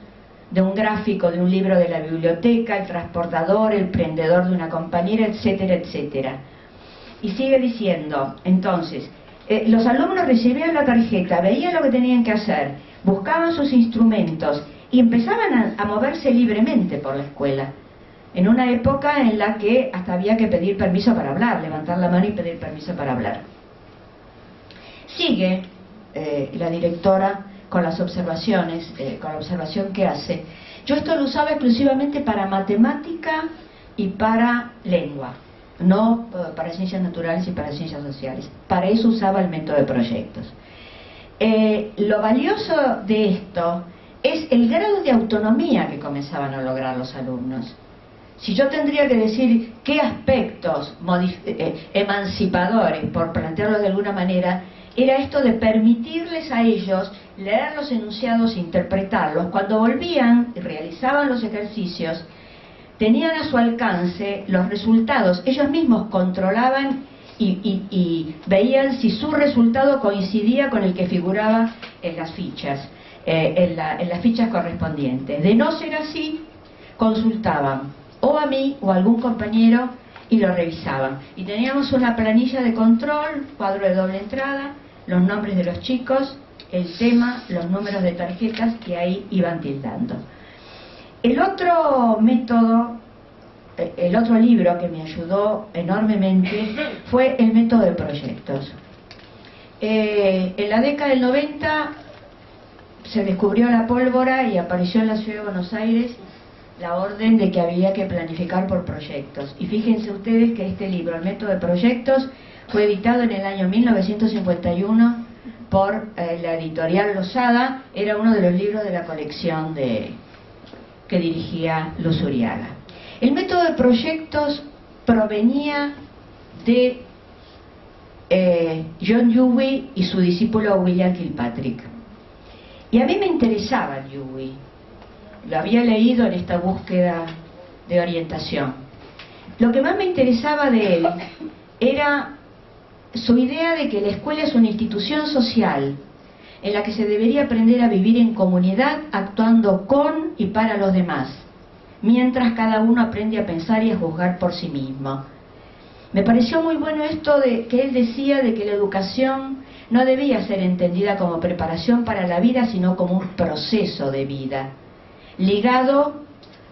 de un gráfico de un libro de la biblioteca, el transportador, el prendedor de una compañera, etcétera, etcétera. Y sigue diciendo, entonces, los alumnos recibían la tarjeta, veían lo que tenían que hacer, buscaban sus instrumentos y empezaban a moverse libremente por la escuela. En una época en la que hasta había que pedir permiso para hablar, levantar la mano y pedir permiso para hablar. Sigue la directora con las observaciones, con la observación que hace. Yo esto lo usaba exclusivamente para matemática y para lengua, no para ciencias naturales y para ciencias sociales. Para eso usaba el método de proyectos. Lo valioso de esto es el grado de autonomía que comenzaban a lograr los alumnos. Si yo tendría que decir qué aspectos emancipadores, por plantearlo de alguna manera, era esto de permitirles a ellos leer los enunciados e interpretarlos. Cuando volvían y realizaban los ejercicios, tenían a su alcance los resultados. Ellos mismos controlaban y veían si su resultado coincidía con el que figuraba en las fichas, en las fichas correspondientes. De no ser así, consultaban o a mí o a algún compañero y lo revisaban. Y teníamos una planilla de control, cuadro de doble entrada, los nombres de los chicos, el tema, los números de tarjetas que ahí iban tildando. El otro método, el otro libro que me ayudó enormemente fue el método de proyectos. En la década del 90 se descubrió la pólvora y apareció en la ciudad de Buenos Aires la orden de que había que planificar por proyectos. Y fíjense ustedes que este libro, el método de proyectos, fue editado en el año 1951 por la editorial Losada. Era uno de los libros de la colección que dirigía Luz Uriaga. El método de proyectos provenía de John Dewey y su discípulo William Kilpatrick. Y a mí me interesaba Dewey. Lo había leído en esta búsqueda de orientación. Lo que más me interesaba de él era su idea de que la escuela es una institución social en la que se debería aprender a vivir en comunidad, actuando con y para los demás, mientras cada uno aprende a pensar y a juzgar por sí mismo. Me pareció muy bueno esto de que él decía de que la educación no debía ser entendida como preparación para la vida, sino como un proceso de vida, ligado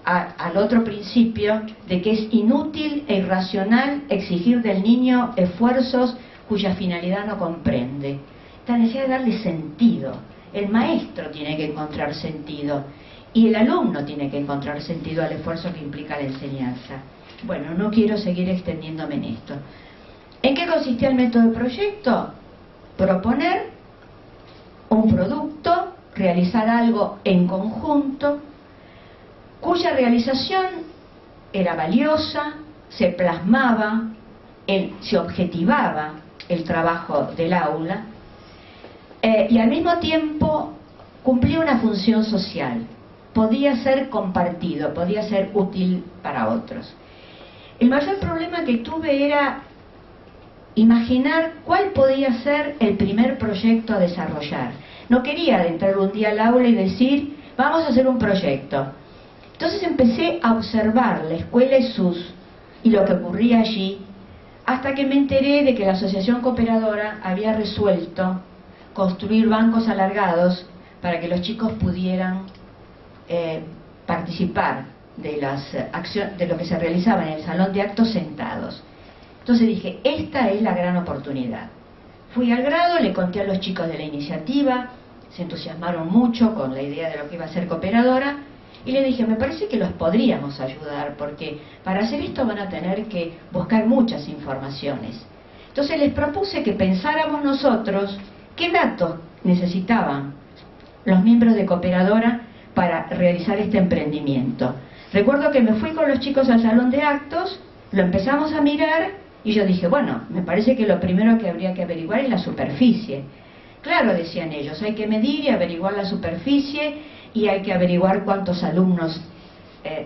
al otro principio de que es inútil e irracional exigir del niño esfuerzos cuya finalidad no comprende. Esta necesidad de darle sentido. El maestro tiene que encontrar sentido y el alumno tiene que encontrar sentido al esfuerzo que implica la enseñanza. Bueno, no quiero seguir extendiéndome en esto. ¿En qué consistía el método de proyecto? Proponer un producto, realizar algo en conjunto, cuya realización era valiosa, se plasmaba, se objetivaba el trabajo del aula y al mismo tiempo cumplía una función social. Podía ser compartido, podía ser útil para otros. El mayor problema que tuve era imaginar cuál podía ser el primer proyecto a desarrollar. No quería entrar un día al aula y decir, vamos a hacer un proyecto. Entonces empecé a observar la escuela y lo que ocurría allí, hasta que me enteré de que la Asociación Cooperadora había resuelto construir bancos alargados para que los chicos pudieran participar de lo que se realizaba en el salón de actos sentados. Entonces dije, esta es la gran oportunidad. Fui al grado, le conté a los chicos de la iniciativa, se entusiasmaron mucho con la idea de lo que iba a ser Cooperadora, y le dije, me parece que los podríamos ayudar, porque para hacer esto van a tener que buscar muchas informaciones. Entonces les propuse que pensáramos nosotros qué datos necesitaban los miembros de Cooperadora para realizar este emprendimiento. Recuerdo que me fui con los chicos al salón de actos, lo empezamos a mirar y yo dije, bueno, me parece que lo primero que habría que averiguar es la superficie. Claro, decían ellos, hay que medir y averiguar la superficie y hay que averiguar cuántos alumnos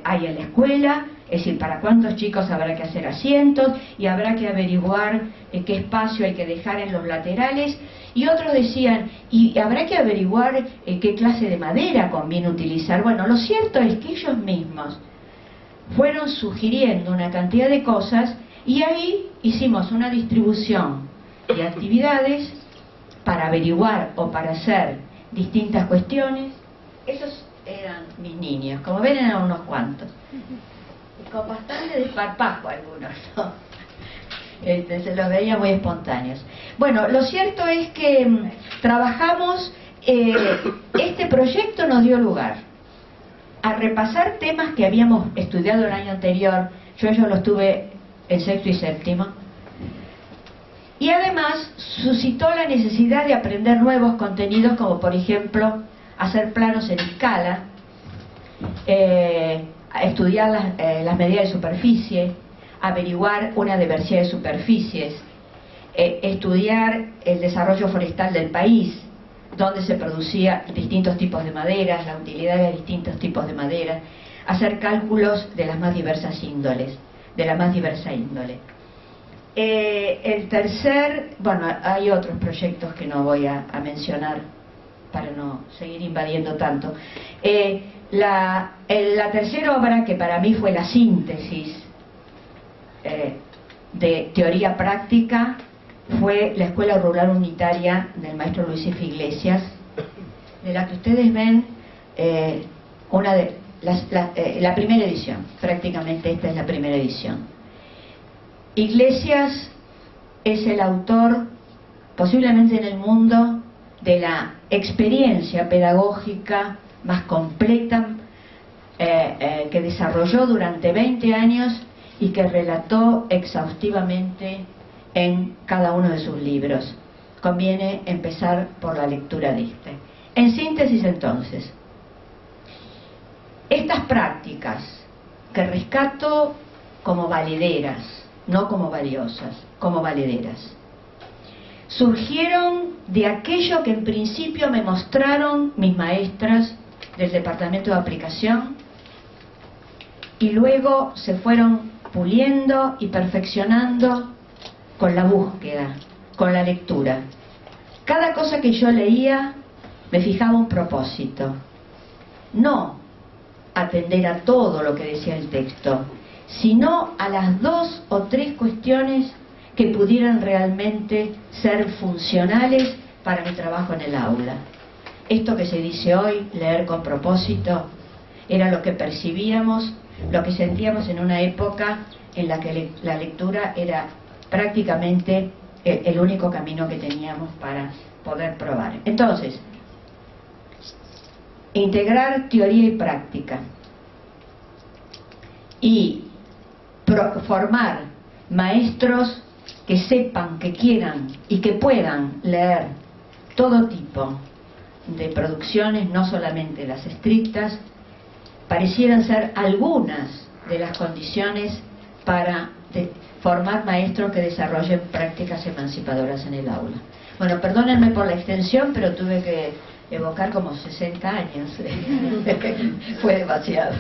hay en la escuela, es decir, para cuántos chicos habrá que hacer asientos y habrá que averiguar qué espacio hay que dejar en los laterales. Y otros decían, y habrá que averiguar qué clase de madera conviene utilizar. Bueno, lo cierto es que ellos mismos fueron sugiriendo una cantidad de cosas y ahí hicimos una distribución de actividades para averiguar o para hacer distintas cuestiones. Esos eran mis niños, como ven eran unos cuantos, y con bastante desparpajo algunos, ¿no? Se los veía muy espontáneos. Bueno, lo cierto es que trabajamos, este proyecto nos dio lugar a repasar temas que habíamos estudiado el año anterior. Yo los tuve en sexto y séptimo, y además suscitó la necesidad de aprender nuevos contenidos, como por ejemplo hacer planos en escala, estudiar las medidas de superficie, averiguar una diversidad de superficies, estudiar el desarrollo forestal del país, donde se producía distintos tipos de maderas, la utilidad de distintos tipos de madera, hacer cálculos de las más diversas índoles, de la más diversa índole. El tercer, bueno, hay otros proyectos que no voy a mencionar para no seguir invadiendo tanto. La tercera obra, que para mí fue la síntesis de teoría práctica, fue la Escuela Rural Unitaria del maestro Luis F. Iglesias, de la que ustedes ven la primera edición. Prácticamente esta es la primera edición. Iglesias es el autor, posiblemente en el mundo, de la experiencia pedagógica más completa que desarrolló durante 20 años y que relató exhaustivamente en cada uno de sus libros. Conviene empezar por la lectura de este. En síntesis, entonces, estas prácticas que rescato como valederas, no como valiosas, como valederas, surgieron de aquello que en principio me mostraron mis maestras del departamento de aplicación y luego se fueron puliendo y perfeccionando con la búsqueda, con la lectura. Cada cosa que yo leía me fijaba un propósito, no atender a todo lo que decía el texto, sino a las 2 o 3 cuestiones que pudieran realmente ser funcionales para mi trabajo en el aula. Esto que se dice hoy, leer con propósito, era lo que percibíamos, lo que sentíamos en una época en la que la lectura era prácticamente el único camino que teníamos para poder probar. Entonces, integrar teoría y práctica y formar maestros que sepan, que quieran y que puedan leer todo tipo de producciones, no solamente las estrictas, parecieran ser algunas de las condiciones para formar maestros que desarrollen prácticas emancipadoras en el aula. Bueno, perdónenme por la extensión, pero tuve que evocar como 60 años. Fue demasiado.